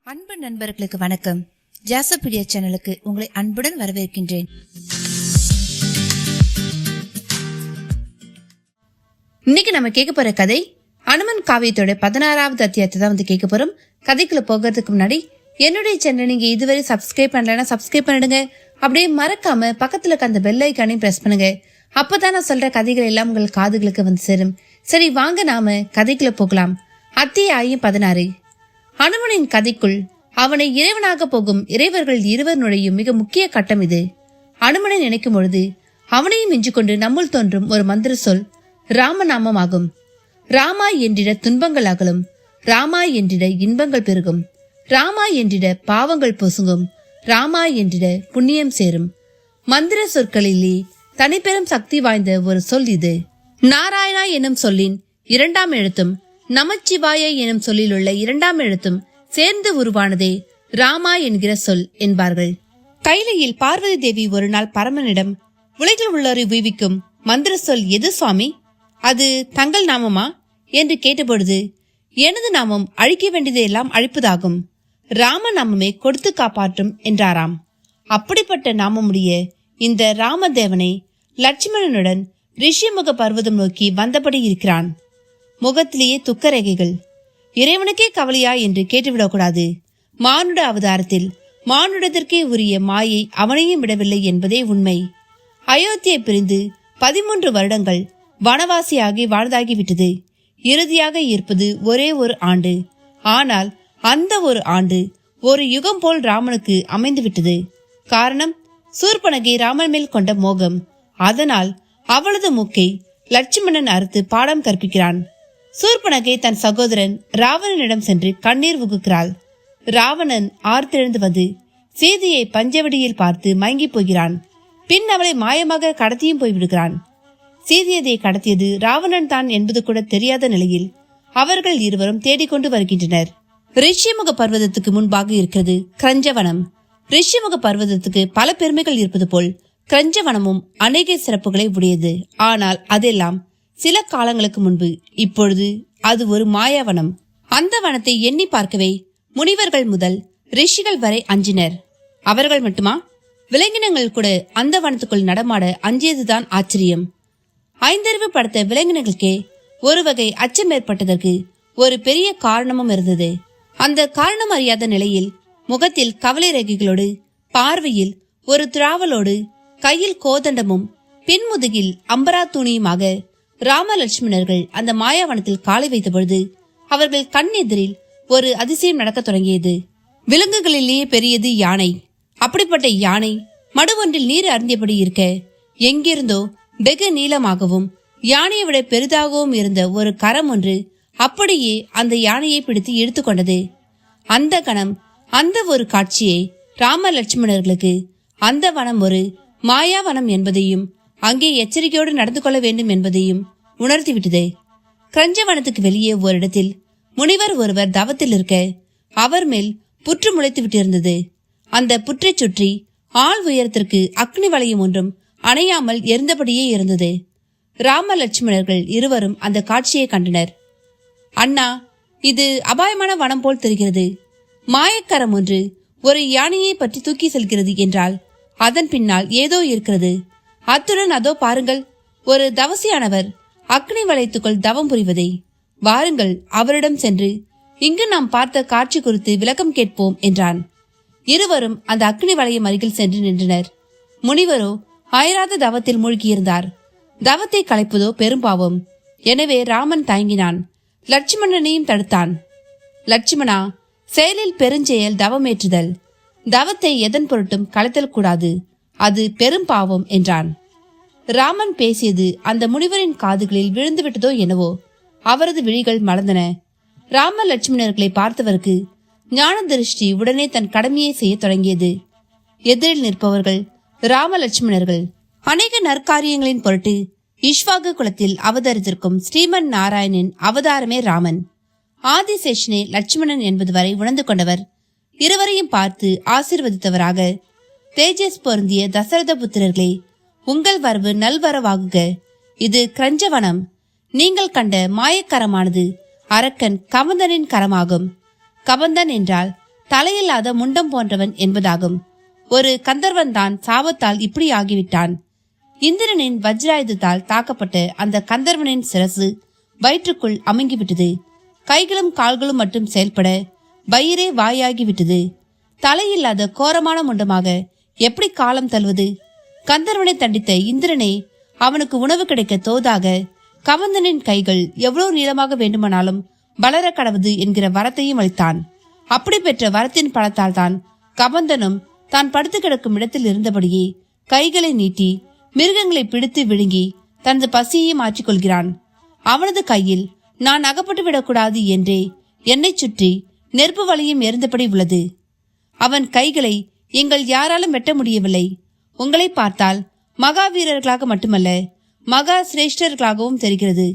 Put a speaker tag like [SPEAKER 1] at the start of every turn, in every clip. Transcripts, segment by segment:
[SPEAKER 1] அன்பு நண்பர்களுக்கு வணக்கம். ஜாசபீடியா சேனலுக்கு உங்களை அன்புடன் வரவேற்கின்றேன். இன்னைக்கு நம்ம கேட்க போற கதை அனுமன் காவியத்தோட 16வது அத்தியாயத்தை தான் கேட்க போறோம். கதைக்குள்ள போகிறதுக்கு முன்னாடி என்னுடைய சேனலை நீங்க இதுவரை சப்ஸ்கிரைப் பண்ணலன்னா சப்ஸ்கிரைப் பண்ணிடுங்க. அப்படியே மறக்காம பக்கத்துல இருக்க அந்த பெல் ஐக்கானையும் பிரஸ் பண்ணுங்க. அப்பதான் நான் சொல்ற கதைகள் எல்லாம் உங்கள் காதுகளுக்கு வந்து சேரும். சரி, வாங்க நாம கதைக்குள்ள போகலாம். அத்தியாயம் 16. அனுமனின் கதைக்குள் அவனை இறைவனாக போகும் இறைவர்கள் இருவர் நுழையும் மிக முக்கிய கட்டம் இது. அனுமனை நினைக்கும் பொழுது அவனையும் மிஞ்சு கொண்டு நம்முள் தோன்றும் ஒரு மந்திர சொல் ராமநாமம் ஆகும். ராமா என்றிட துன்பங்கள் அகலும், ராமா என்றிட இன்பங்கள் பெருகும், ராமா என்றிட பாவங்கள் பொசுங்கும், ராமா என்றிட புண்ணியம் சேரும். மந்திர சொற்களிலே தனிப்பெரும் சக்தி வாய்ந்த ஒரு சொல் இது. நாராயணா எனும் சொல்லின் 2ஆம் எழுத்தும் நமச்சிவாய எனும் சொல்லில் உள்ள 2ஆம் எழுத்தும் சேர்ந்து உருவானதே ராமா என்கிற சொல் என்பார்கள். கைலையில் பார்வதி தேவி ஒரு நாள் பரமனிடம், உலகில் உள்ளோரை உய்விக்கும் மந்திர சொல் எது சுவாமி? அது தங்கள் நாமமா என்று கேட்டபொழுது, எனது நாமம் அழிக்க வேண்டியதெல்லாம் அழிப்பதாகும், ராம நாமமே கொடுத்து காப்பாற்றும் என்றாராம். அப்படிப்பட்ட நாமமுடைய இந்த ராமதேவனை லட்சுமணனுடன் ரிஷிமுக பர்வதம் நோக்கி வந்தபடி இருக்கிறான். முகத்திலேயே துக்கரேகைகள். இறைவனுக்கே கவலையா என்று கேட்டுவிடக்கூடாது. மானுட அவதாரத்தில் மானுடத்திற்கே உரிய மாயை அவனையும் விடவில்லை என்பதே உண்மை. அயோத்தியை பிரிந்து 13 வருடங்கள் வனவாசியாகி வாழ்ந்தாகிவிட்டது. இறுதியாக இருப்பது ஒரே ஒரு ஆண்டு. ஆனால் அந்த ஒரு ஆண்டு ஒரு யுகம் போல் ராமனுக்கு அமைந்துவிட்டது. காரணம், சூர்பனகை ராமன் மேல் கொண்ட மோகம். அதனால் அவளது மூக்கை லட்சுமணன் அறுத்து பாடம் கற்பிக்கிறான். சூர்பனகை தன் சகோதரன் ராவணனிடம் சென்று கண்ணீர் உகுக்கிறாள். ராவணன் ஆர்த்தெழுந்து வந்து சீதையை பஞ்சவடியில் பார்த்து மயங்கி போகிறான். பின் அவளை மாயமாக கடத்தியும் போய்விடுகிறான். சீதையதை கடத்தியது ராவணன் தான் என்பது கூட தெரியாத நிலையில் அவர்கள் இருவரும் தேடிக்கொண்டு வருகின்றனர். ரிஷிமுக பர்வதத்துக்கு முன்பாக இருக்கிறது கிரஞ்சவனம். ரிஷிமுக பர்வதத்துக்கு பல பெருமைகள் இருப்பது போல் கிரஞ்சவனமும் அநேக சிறப்புகளை உடையது. ஆனால் அதெல்லாம் சில காலங்களுக்கு முன்பு. இப்பொழுது அது ஒரு மாயாவனம். அந்த வனத்தை எண்ணி பார்க்கவே முனிவர்கள் முதல் ரிஷிகள் வரை அஞ்சினர். அவர்கள் மட்டுமா, விலங்கினங்கள் கூட அந்த வனத்துக்குள் நடமாட அஞ்சியதுதான் ஆச்சரியம். 5 அறிவு படுத்த விலங்கினங்களுக்கே ஒரு வகை அச்சம் ஏற்பட்டதற்கு ஒரு பெரிய காரணமும் இருந்தது. அந்த காரணம் அறியாத நிலையில் முகத்தில் கவலை ரேகைகளோடு, பார்வையில் ஒரு திராவலோடு, கையில் கோதண்டமும் பின்முதுகில் அம்பரா தூணியுமாக ராம லட்சுமணர்கள் அந்த மாயாவனத்தில் காலை வைத்த பொழுது அவர்கள் கண் எதிரில் ஒரு அதிசயம் நடக்க தொடங்கியது. விலங்குகளிலேயே பெரியது யானை. அப்படிப்பட்ட யானை மடு ஒன்றில் நீர் அருந்தியபடி இருக்க, எங்கிருந்தோ வெகு நீளமாகவும் யானையை விட பெரிதாகவும் இருந்த ஒரு கரம் ஒன்று அப்படியே அந்த யானையை பிடித்து இழுத்துக்கொண்டது. அந்த கணம், அந்த ஒரு காட்சியை ராம லட்சுமணர்களுக்கு அந்த வனம் ஒரு மாயாவனம் என்பதையும் அங்கே எச்சரிக்கையோடு நடந்து கொள்ள வேண்டும் என்பதையும் உணர்த்திவிட்டது. கிரஞ்சவனத்துக்கு வெளியே ஓரிடத்தில் முனிவர் ஒருவர் தவத்தில் இருக்க அவர் மேல் புற்று முளைத்து விட்டிருந்தது. அந்த புற்றை சுற்றி ஆள் உயரத்திற்கு அக்னி வளையம் ஒன்றும் அணையாமல் எரிந்தபடியே இருந்தது. ராம லட்சுமணர்கள் இருவரும் அந்த காட்சியை கண்டனர். அண்ணா, இது அபாயமான வனம் போல் தெரிகிறது. மாயக்கரம் ஒன்று ஒரு யானையை பற்றி தூக்கி செல்கிறது என்றால் அதன் பின்னால் ஏதோ இருக்கிறது. அத்துடன் அதோ பாருங்கள், ஒரு தவசியானவர் அக்னி வளையத்துக்குள் தவம் புரிவதை. வாருங்கள், அவரிடம் சென்று இங்கு நாம் பார்த்த காட்சி குறித்து விளக்கம் கேட்போம் என்றான். இருவரும் அந்த அக்னி வளையம் அருகில் சென்று நின்றனர். முனிவரோ அயராத தவத்தில் மூழ்கியிருந்தார். தவத்தை கலைப்பதோ பெரும்பாவம். எனவே ராமன் தயங்கினான். லட்சுமணனையும் தடுத்தான். லட்சுமணா, செயலில் பெருஞ்செயல் தவமேற்றுதல். தவத்தை எதன் பொருட்டும் கலைத்தல் கூடாது, அது பெரும் பாவம் என்றான். ராமன் பேசியது அந்த முனிவரின் காதுகளில் விழுந்து விட்டதோ என்னவோ. அவரது விழிகள் மலர்ந்தன. ராம லட்சுமணர்களை பார்த்தவருக்கு ஞான திருஷ்டி உடனே தன் கடமையை செய்ய தொடங்கியது. எதிரில் நிற்பவர்கள் ராம லட்சுமணர்கள். அநேக நற்காரியங்களின் பொருட்டு இஷ்வாகு குலத்தில் அவதரித்திருக்கும் ஸ்ரீமன் நாராயணன் அவதாரமே ராமன். ஆதிசேஷனே லட்சுமணன் என்பது வரை உணர்ந்து கொண்டவர். இருவரையும் பார்த்து ஆசீர்வதித்தவராக, தேஜஸ் பொருந்திய தசரத புத்திரர்களே, உங்கள் வரவு நல்வரவாகுக. இது கிரஞ்சவனம். நீங்கள் கண்ட மாயக்கரமானது அரக்கன் கபந்தனின் கரமாகும். கபந்தன் என்றால் தலையில்லாத முண்டம் போன்றவன் என்பதாகும். ஒரு கந்தர்வன் தான் சாபத்தால் இப்படி ஆகிவிட்டான். இந்திரனின் வஜ்ராயுதத்தால் தாக்கப்பட்ட அந்த கந்தர்வனின் சிரசு வயிற்றுக்குள் அமுங்கிவிட்டது. கைகளும் கால்களும் மட்டும் செயல்பட வயிறே வாயாகிவிட்டது. தலையில்லாத கோரமான முண்டமாக எப்படி காலம் தள்ளுவது? கந்தர்வனை தண்டித்த இந்திரனே அவனுக்கு உணவு கிடைக்க தோதாக கவந்தனின் கைகள் எவ்வளவு நீளமாக வேண்டுமானாலும் வளர கடவுது என்கிற வரத்தையும் அளித்தான். அப்படி பெற்ற வரத்தின் பலத்தால் தான் கவந்தனும் தான் படுத்து கிடக்கும் இடத்தில் இருந்தபடியே கைகளை நீட்டி மிருகங்களை பிடித்து விழுங்கி தனது பசியை மாற்றிக்கொள்கிறான். அவனது கையில் நான் அகப்பட்டு விடக்கூடாது என்றே என்னை சுற்றி நெருப்பு வலியும் எரிந்தபடி உள்ளது. அவன் கைகளை எங்கள் யாராலும் வெட்ட முடியவில்லை. உங்களை பார்த்தால் மகா வீரர்களாக மட்டுமல்ல, மகா சிரேஷ்டர்களாகவும் தெரிகிறது.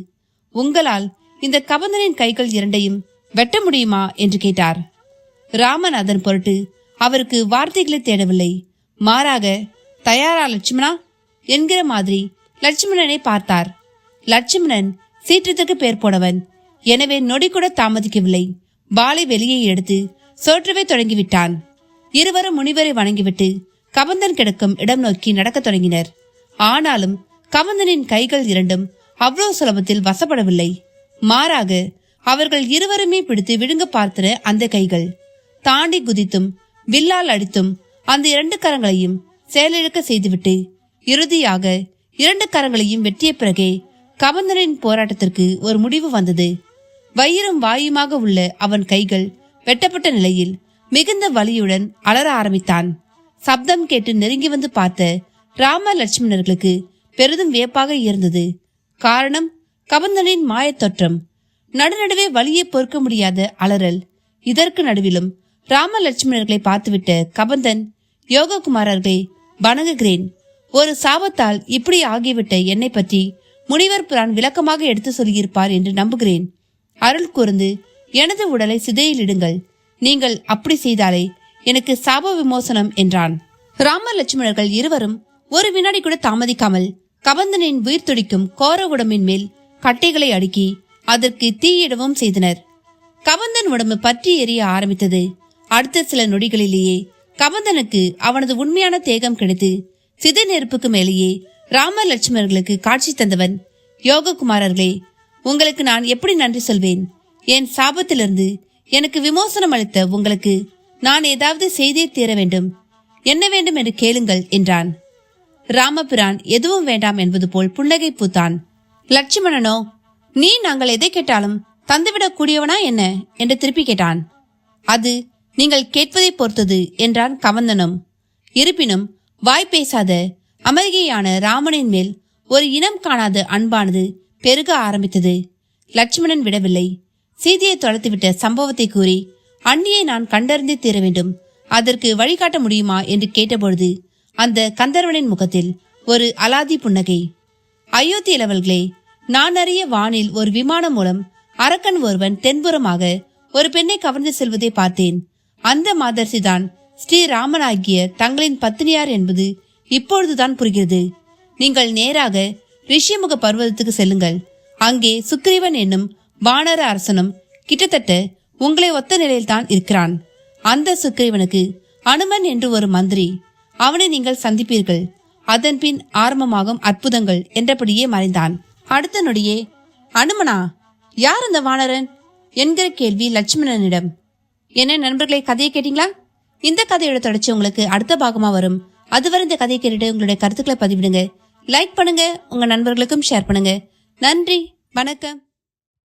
[SPEAKER 1] உங்களால் இந்த கபந்தனின் கைகள் இரண்டையும் வெட்ட முடியுமா என்று கேட்டார். ராமன் அதன் பொருட்டு அவருக்கு வார்த்தைகளை தேடவில்லை. மாறாக, தயாரா லட்சுமணா என்கிற மாதிரி லட்சுமணனை பார்த்தார். லட்சுமணன் சீற்றத்துக்கு பேர் போனவன். எனவே நொடி கூட தாமதிக்கவில்லை. வாளை வெளியே எடுத்து சோற்றவே தொடங்கிவிட்டான். இருவரும் முனிவரை வணங்கிவிட்டு கபந்தன் கிடக்கும் இடம் நோக்கி நடக்க தொடங்கினர். ஆனாலும் கபந்தனின் கைகள் இரண்டும் அவ்வளவு சுலபத்தில் வசப்படவில்லை. மாறாக அவர்கள் இருவருமே பிடித்து விழுங்க பார்த்தன. அந்த கைகள் தாண்டி குதித்தும் வில்லால் அடித்தும் அந்த இரண்டு கரங்களையும் செயலிழக்க செய்துவிட்டு இறுதியாக இரண்டு கரங்களையும் வெட்டிய பிறகே கபந்தனின் போராட்டத்திற்கு ஒரு முடிவு வந்தது. வயிறும் வாயுமாக உள்ள அவன் கைகள் வெட்டப்பட்ட நிலையில் மிகுந்த வலியுடன் அலற ஆரம்பித்தான். சப்தம் கேட்டு நெருங்கி வந்து பார்த்த ராம லட்சுமணர்களுக்கு பெரிதும் வியப்பாக இருந்தது. காரணம் கபந்தனின் மாயத்தோற்றம். நடுநடுவே வலியை பொறுக்க முடியாத அலறல். இதற்கு நடுவிலும் ராம லட்சுமணர்களை பார்த்துவிட்ட கபந்தன், யோககுமாரர்களே வணங்குகிறேன். ஒரு சாபத்தால் இப்படி ஆகிவிட்ட என்னை பற்றி முனிவர் புரான் விளக்கமாக எடுத்து சொல்லியிருப்பார் என்று நம்புகிறேன். அருள் கூர்ந்து எனது உடலை சிதையிலிடுங்கள். நீங்கள் அப்படி செய்தாலே எனக்கு சாப விமோசனம் என்றான். ராம லட்சுமணர்கள் இருவரும் ஒரு வினாடி கூட தாமதிக்காமல் கபந்தனின் உயிர் துடிக்கும் கோர உடம்பின் மேல் கட்டைகளை அடுக்கி அதற்கு தீயிடவும் செய்தனர். கபந்தன் உடம்பு பற்றி எரிய ஆரம்பித்தது. அடுத்த சில நொடிகளிலேயே கபந்தனுக்கு அவனது உண்மையான தேகம் கிடைத்து சிதை நெருப்புக்கு மேலேயே ராம லட்சுமணர்களுக்கு காட்சி தந்தவன், யோககுமாரர்களே உங்களுக்கு நான் எப்படி நன்றி சொல்வேன்? என் சாபத்திலிருந்து எனக்கு விமோசனம் அளித்த உங்களுக்கு நான் ஏதாவது செய்தே தீர வேண்டும். என்ன வேண்டும் என்று கேளுங்கள் என்றான். ராமபிரான் எதுவும் வேண்டாம் என்பது போல் புன்னகை பூத்தான். லட்சுமணனோ, நீ நாங்கள் எதை கேட்டாலும் தந்துவிடக் கூடியவனா என்ன என்று திருப்பி கேட்டான். அது நீங்கள் கேட்பதை பொறுத்தது என்றான் கவந்தனும். இருப்பினும் வாய் பேசாத அமர்கையான ராமனின் மேல் ஒரு இனம் காணாத அன்பானது பெருக ஆரம்பித்தது. லட்சுமணன் விடவில்லை. சீதையை தொலைத்துவிட்ட சம்பவத்தை கூறி அண்ணியை நான் கண்டறிந்தே தீர வேண்டும். அதற்கு வழிகாட்ட முடியுமா என்று கேட்டபொழுது அந்த கந்தர்வனின் முகத்தில் ஒரு அலாதி புன்னகை. அயோத்தி இளவல்களே, நான் அறிய வானில் ஒரு விமானம் மூலம் அரக்கன் ஒருவன் தென்புறமாக ஒரு பெண்ணை கவர்ந்து செல்வதை பார்த்தேன். அந்த மாதர்சிதான் ஸ்ரீராமனாகிய தங்களின் பத்தினியார் என்பது இப்பொழுதுதான் புரிகிறது. நீங்கள் நேராக ரிஷிமுக பர்வதத்துக்கு செல்லுங்கள். அங்கே சுக்ரீவன் என்னும் வானர அரசனும் கிட்டத்தட்ட உங்களை ஒத்த நிலையில்தான் இருக்கிறான். அந்த சுக்ரீவனுக்கு அனுமன் என்று ஒரு மந்திரி. அவனை நீங்கள் சந்திப்பீர்கள். அதன் பின் ஆரம்பமாகும் அற்புதங்கள் என்றபடியே மறைந்தான். அடுத்த நொடியே, அனுமனா? யார் அந்த வானரன் என்கிற கேள்வி லட்சுமணனிடம். என்ன நண்பர்களை, கதையை கேட்டீங்களா? இந்த கதையோட தொடர்ச்சி உங்களுக்கு அடுத்த பாகமா வரும். அதுவரை இந்த கதையை கேட்டுட்டு உங்களுடைய கருத்துக்களை பதிவிடுங்க. லைக் பண்ணுங்க, உங்க நண்பர்களுக்கும் ஷேர் பண்ணுங்க. நன்றி, வணக்கம்.